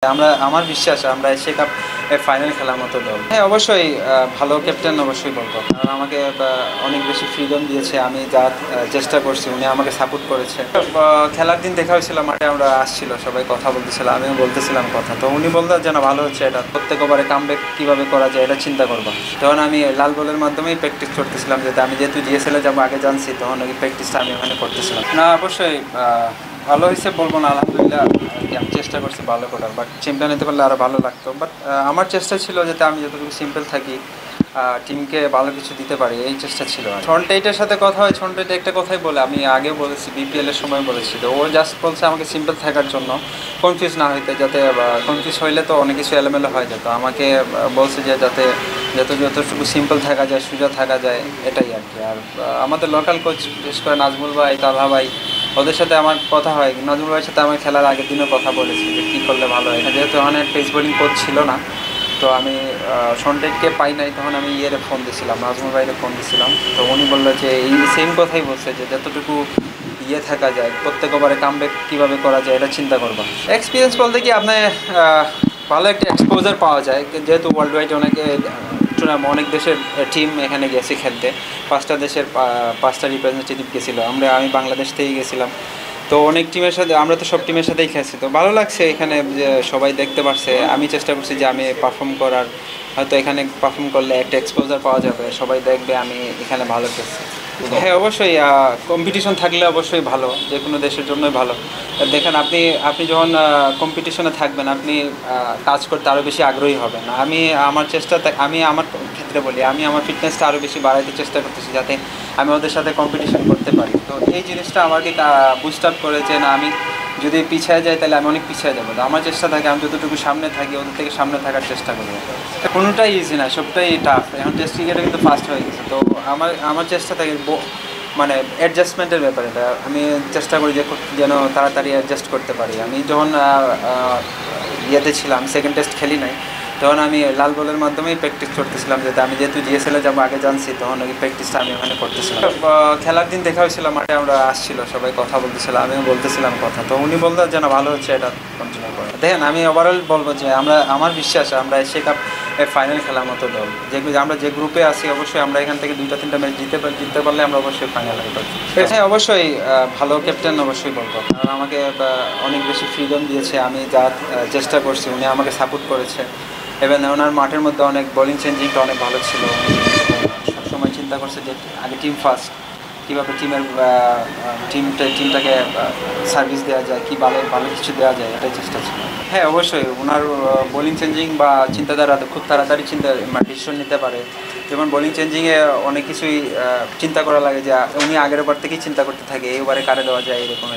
আমার বিশ্বাস আমরা এশিয়া কাপ ফাইনাল খেলার মতো দল। হ্যাঁ, অবশ্যই ভালো ক্যাপ্টেন অবশ্যই বলবো, কারণ আমাকে অনেক বেশি ফ্রিডম দিয়েছে। আমি যা চেষ্টা করছি উনি আমাকে সাপোর্ট করেছে। খেলার দিন দেখা হয়েছিল মাঠে, আমরা আসছিল সবাই কথা বলতেছিলাম, আমিও বলতেছিলাম কথা। তো উনি বলতেন যেন ভালো হচ্ছে, এটা প্রত্যেক ওভারে কামব্যাক কীভাবে করা যায় এটা চিন্তা করবো। তখন আমি লাল বলের মাধ্যমেই প্র্যাকটিস করতেছিলাম, যাতে আমি যেহেতু জিএসএলে যাবো আগে জানছি, তখন ওই প্র্যাকটিসটা আমি ওখানে করতেছিলাম। না, অবশ্যই ভালো হয়েছে বলবো না, আলহামদুলিল্লাহ। আমি চেষ্টা করছি ভালো করার, বাট চ্যাম্পিয়ন হতে পারলে আরও ভালো লাগতো। বাট আমার চেষ্টা ছিল যাতে আমি যতটুকু সিম্পল থাকি, টিমকে ভালো কিছু দিতে পারি, এই চেষ্টা ছিল। ছন্টেইটের সাথে কথা হয়, ছন্টেইট একটা কথাই বলে, আমি আগেও বলেছি, বিপিএলের সময় বলেছি। তো ও জাস্ট বলছে আমাকে সিম্পল থাকার জন্য, কনফিউজ না হইতে, যাতে কনফিউজ হইলে তো অনেক কিছু এলোমেলো হয়ে যেত। আমাকে বলছে যে যাতে যতটুকু সিম্পল থাকা যায়, সোজা থাকা যায়, এটাই আর কি। আর আমাদের লোকাল কোচ বিশেষ করে নাজমুল ভাই, তালহা ভাই, ওদের সাথে আমার কথা হয়। নাজমুল ভাইয়ের সাথে আমার খেলার আগের দিনও কথা বলেছি যে কী করলে ভালো হয়। যেহেতু ওখানে পেস বোলিং কোচ ছিল না, তো আমি সন্টেককে পাই নাই, তখন আমি ফোন দিয়েছিলাম, নাজমুল ভাইয়ের ফোন দিয়েছিলাম। তো উনি বললো যে এই সেম কথাই বলছে যে যতটুকু থাকা যায়, প্রত্যেক ওভারে কামব্যাক কীভাবে করা যায় এটা চিন্তা করবো। এক্সপিরিয়েন্স বলতে কি, আপনার ভালো একটা এক্সপোজার পাওয়া যায়, যেহেতু ওয়ার্ল্ড ওয়াইড অনেক দেশের টিম এখানে গেছে খেলতে। 5টা দেশের 5টা রিপ্রেজেন্টেটিভ গেছিলো। আমি বাংলাদেশ থেকেই গেছিলাম। তো অনেক টিমের সাথে, আমরা তো সব টিমের সাথেই খেলছি। তো ভালো লাগছে এখানে, যে সবাই দেখতে পারছে। আমি চেষ্টা করছি যে আমি পারফর্ম করার, হয়তো এখানে পারফর্ম করলে একটা এক্সপোজার পাওয়া যাবে, সবাই দেখবে আমি এখানে ভালো খেলছি। হ্যাঁ, অবশ্যই কম্পিটিশন থাকলে অবশ্যই ভালো, যে কোনো দেশের জন্যই ভালো। দেখেন, আপনি যখন কম্পিটিশনে থাকবেন, আপনি কাজ করতে আরও বেশি আগ্রহী হবেন। আমি আমার ক্ষেত্রে বলি, আমি আমার ফিটনেসটা আরও বেশি বাড়াইতে চেষ্টা করতেছি, যাতে আমি ওদের সাথে কম্পিটিশন করতে পারি। তো এই জিনিসটা আমাকে বুস্ট আপ করেছে। না, আমি যদি পিছিয়ে যাই তাহলে আমি অনেক পিছিয়ে যাবো। তো আমার চেষ্টা থাকে আমি যতটুকু সামনে থাকি, ওদের থেকে সামনে থাকার চেষ্টা করবো। কোনোটাই ইজি না, সবটাই টাফ। এখন টেস্ট ক্রিকেটে কিন্তু ফাস্ট হয়ে গেছে। তো আমার চেষ্টা থাকে মানে অ্যাডজাস্টমেন্টের ব্যাপারে। আমি চেষ্টা করি যে যেন তাড়াতাড়ি অ্যাডজাস্ট করতে পারি। আমি যখন ছিলাম, সেকেন্ড টেস্ট খেলি নাই, তখন আমি লাল বলের মাধ্যমেই প্র্যাকটিস করতেছিলাম, যাতে আমি যেহেতু জিএসএলে যাবো আগে জানছি, তখন ওই প্র্যাকটিসটা আমি ওখানে করতেছিলাম। খেলার দিন দেখা হয়েছিল মাঠে, আমরা আসছিল সবাই কথা বলতেছিলাম, আমিও বলতেছিলাম কথা। তো উনি বলতেন যেন ভালো হচ্ছে, এটা কন্টিনিউ করে। দেখেন, আমি ওভারঅল বলবো যে আমার বিশ্বাস আমরা এশিয়া কাপ ফাইনাল খেলার মতো দল। আমরা যে গ্রুপে আছি, অবশ্যই আমরা এখান থেকে 2-3টা ম্যাচ জিততে পারলে আমরা অবশ্যই ফাইনালে উঠব। হ্যাঁ, অবশ্যই ভালো ক্যাপ্টেন অবশ্যই বলবো, কারণ আমাকে অনেক বেশি ফ্রিডম দিয়েছে। আমি যা চেষ্টা করছি উনি আমাকে সাপোর্ট করেছে। এবং ওনার মাঠের মধ্যে অনেক বোলিং চেঞ্জিংটা অনেক ভালো ছিল। সবসময় চিন্তা করছে যে আগে টিম ফার্স্ট, কীভাবে টিমটাকে সার্ভিস দেওয়া যায়, কী ভালো কিছু দেওয়া যায়, এটাই চেষ্টা ছিল। হ্যাঁ, অবশ্যই ওনার বোলিং চেঞ্জিং বা চিন্তাধারা খুব তাড়াতাড়ি ডিসিশন নিতে পারে। যেমন বোলিং চেঞ্জিংয়ে অনেক কিছুই চিন্তা করা লাগে, যে উনি আগের ওভার থেকেই চিন্তা করতে থাকে এই ওভারে কারে দেওয়া যায়, এরকম।